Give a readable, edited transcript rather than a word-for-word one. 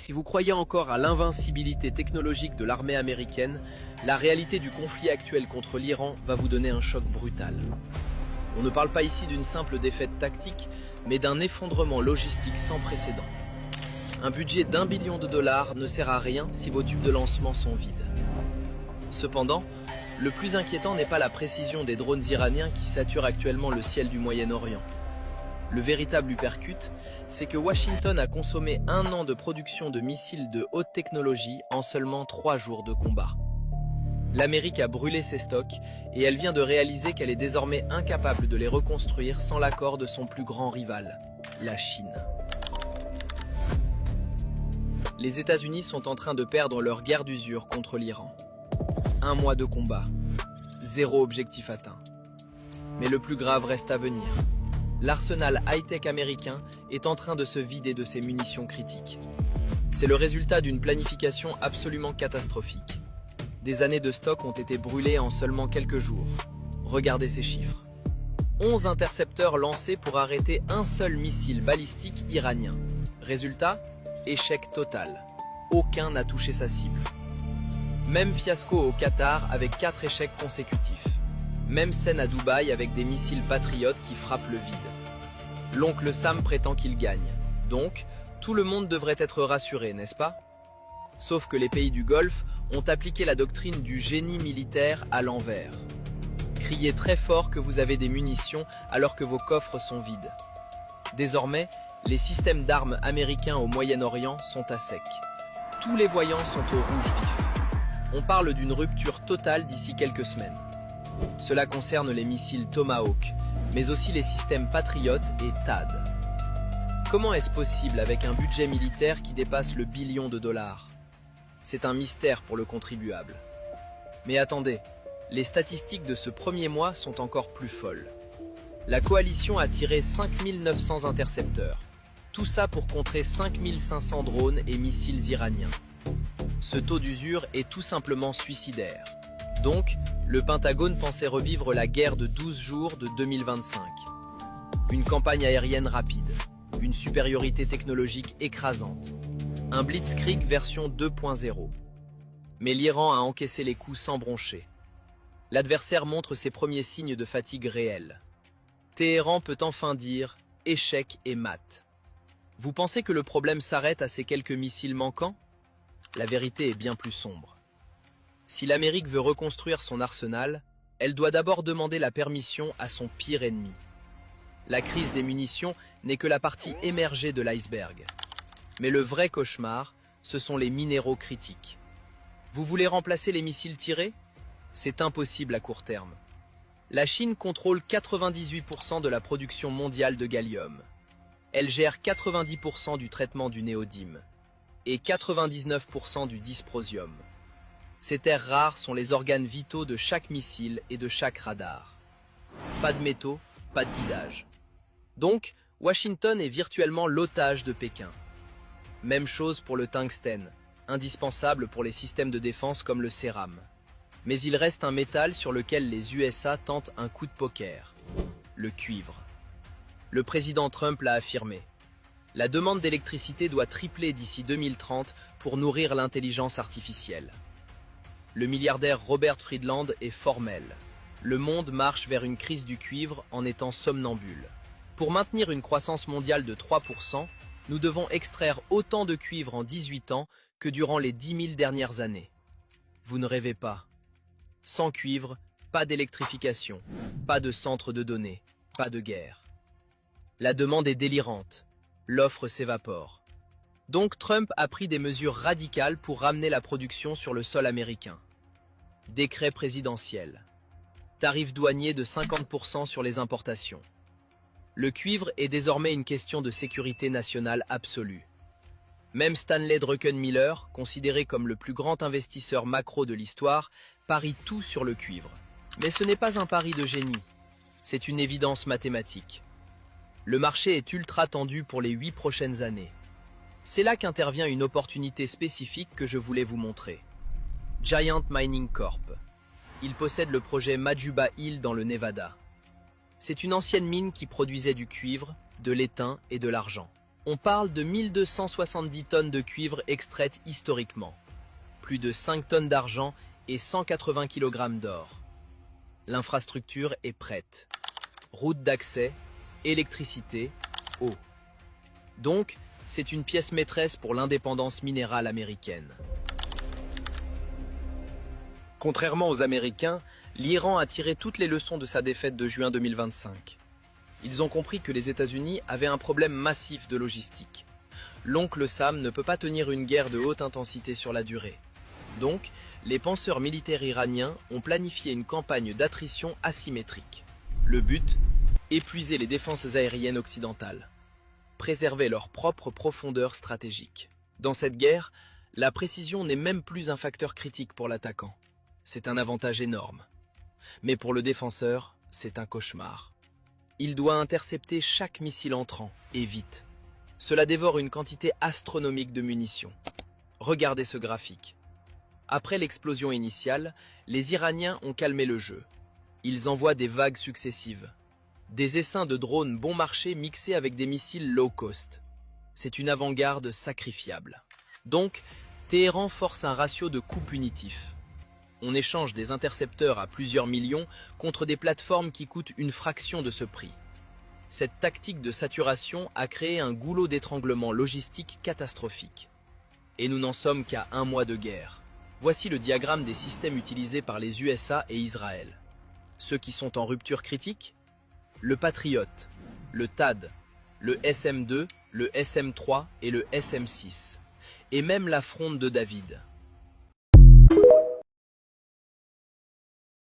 Si vous croyez encore à l'invincibilité technologique de l'armée américaine, la réalité du conflit actuel contre l'Iran va vous donner un choc brutal. On ne parle pas ici d'une simple défaite tactique, mais d'un effondrement logistique sans précédent. Un budget d'1 billion de dollars ne sert à rien si vos tubes de lancement sont vides. Cependant, le plus inquiétant n'est pas la précision des drones iraniens qui saturent actuellement le ciel du Moyen-Orient. Le véritable uppercut, c'est que Washington a consommé 1 an de production de missiles de haute technologie en seulement 3 jours de combat. L'Amérique a brûlé ses stocks et elle vient de réaliser qu'elle est désormais incapable de les reconstruire sans l'accord de son plus grand rival, la Chine. Les États-Unis sont en train de perdre leur guerre d'usure contre l'Iran. 1 mois de combat, 0 objectif atteint. Mais le plus grave reste à venir. L'arsenal high-tech américain est en train de se vider de ses munitions critiques. C'est le résultat d'une planification absolument catastrophique. Des années de stock ont été brûlées en seulement quelques jours. Regardez ces chiffres. 11 intercepteurs lancés pour arrêter un seul missile balistique iranien. Résultat, échec total. Aucun n'a touché sa cible. Même fiasco au Qatar avec 4 échecs consécutifs. Même scène à Dubaï avec des missiles patriotes qui frappent le vide. L'oncle Sam prétend qu'il gagne. Donc, tout le monde devrait être rassuré, n'est-ce pas? Sauf que les pays du Golfe ont appliqué la doctrine du génie militaire à l'envers. Criez très fort que vous avez des munitions alors que vos coffres sont vides. Désormais, les systèmes d'armes américains au Moyen-Orient sont à sec. Tous les voyants sont au rouge vif. On parle d'une rupture totale d'ici quelques semaines. Cela concerne les missiles Tomahawk, mais aussi les systèmes Patriot et THAAD. Comment est-ce possible avec un budget militaire qui dépasse le billion de dollars? C'est un mystère pour le contribuable. Mais attendez, les statistiques de ce premier mois sont encore plus folles. La coalition a tiré 5900 intercepteurs. Tout ça pour contrer 5500 drones et missiles iraniens. Ce taux d'usure est tout simplement suicidaire. Donc, le Pentagone pensait revivre la guerre de 12 jours de 2025. Une campagne aérienne rapide, une supériorité technologique écrasante, un blitzkrieg version 2.0. Mais l'Iran a encaissé les coups sans broncher. L'adversaire montre ses premiers signes de fatigue réelle. Téhéran peut enfin dire « échec et mat ». Vous pensez que le problème s'arrête à ces quelques missiles manquants? La vérité est bien plus sombre. Si l'Amérique veut reconstruire son arsenal, elle doit d'abord demander la permission à son pire ennemi. La crise des munitions n'est que la partie émergée de l'iceberg. Mais le vrai cauchemar, ce sont les minéraux critiques. Vous voulez remplacer les missiles tirés? C'est impossible à court terme. La Chine contrôle 98% de la production mondiale de gallium. Elle gère 90% du traitement du néodyme et 99% du dysprosium. Ces terres rares sont les organes vitaux de chaque missile et de chaque radar. Pas de métaux, pas de guidage. Donc, Washington est virtuellement l'otage de Pékin. Même chose pour le tungstène, indispensable pour les systèmes de défense comme le céram. Mais il reste un métal sur lequel les USA tentent un coup de poker, le cuivre. Le président Trump l'a affirmé. La demande d'électricité doit tripler d'ici 2030 pour nourrir l'intelligence artificielle. Le milliardaire Robert Friedland est formel. Le monde marche vers une crise du cuivre en étant somnambule. Pour maintenir une croissance mondiale de 3%, nous devons extraire autant de cuivre en 18 ans que durant les 10 000 dernières années. Vous ne rêvez pas. Sans cuivre, pas d'électrification, pas de centre de données, pas de guerre. La demande est délirante. L'offre s'évapore. Donc Trump a pris des mesures radicales pour ramener la production sur le sol américain. Décret présidentiel. Tarif douanier de 50% sur les importations. Le cuivre est désormais une question de sécurité nationale absolue. Même Stanley Druckenmiller, considéré comme le plus grand investisseur macro de l'histoire, parie tout sur le cuivre. Mais ce n'est pas un pari de génie. C'est une évidence mathématique. Le marché est ultra tendu pour les 8 prochaines années. C'est là qu'intervient une opportunité spécifique que je voulais vous montrer. Giant Mining Corp. Il possède le projet Majuba Hill dans le Nevada. C'est une ancienne mine qui produisait du cuivre, de l'étain et de l'argent. On parle de 1270 tonnes de cuivre extraites historiquement, plus de 5 tonnes d'argent et 180 kg d'or. L'infrastructure est prête. Route d'accès, électricité, eau. Donc, c'est une pièce maîtresse pour l'indépendance minérale américaine. Contrairement aux Américains, l'Iran a tiré toutes les leçons de sa défaite de juin 2025. Ils ont compris que les États-Unis avaient un problème massif de logistique. L'oncle Sam ne peut pas tenir une guerre de haute intensité sur la durée. Donc, les penseurs militaires iraniens ont planifié une campagne d'attrition asymétrique. Le but, épuiser les défenses aériennes occidentales. Préserver leur propre profondeur stratégique. Dans cette guerre, la précision n'est même plus un facteur critique pour l'attaquant. C'est un avantage énorme. Mais pour le défenseur, c'est un cauchemar. Il doit intercepter chaque missile entrant, et vite. Cela dévore une quantité astronomique de munitions. Regardez ce graphique. Après l'explosion initiale, les Iraniens ont calmé le jeu. Ils envoient des vagues successives. Des essaims de drones bon marché mixés avec des missiles low cost. C'est une avant-garde sacrifiable. Donc, Téhéran force un ratio de coût punitif. On échange des intercepteurs à plusieurs millions contre des plateformes qui coûtent une fraction de ce prix. Cette tactique de saturation a créé un goulot d'étranglement logistique catastrophique. Et nous n'en sommes qu'à 1 mois de guerre. Voici le diagramme des systèmes utilisés par les USA et Israël. Ceux qui sont en rupture critique, le Patriot, le THAAD, le SM-2, le SM-3 et le SM-6, et même la fronde de David.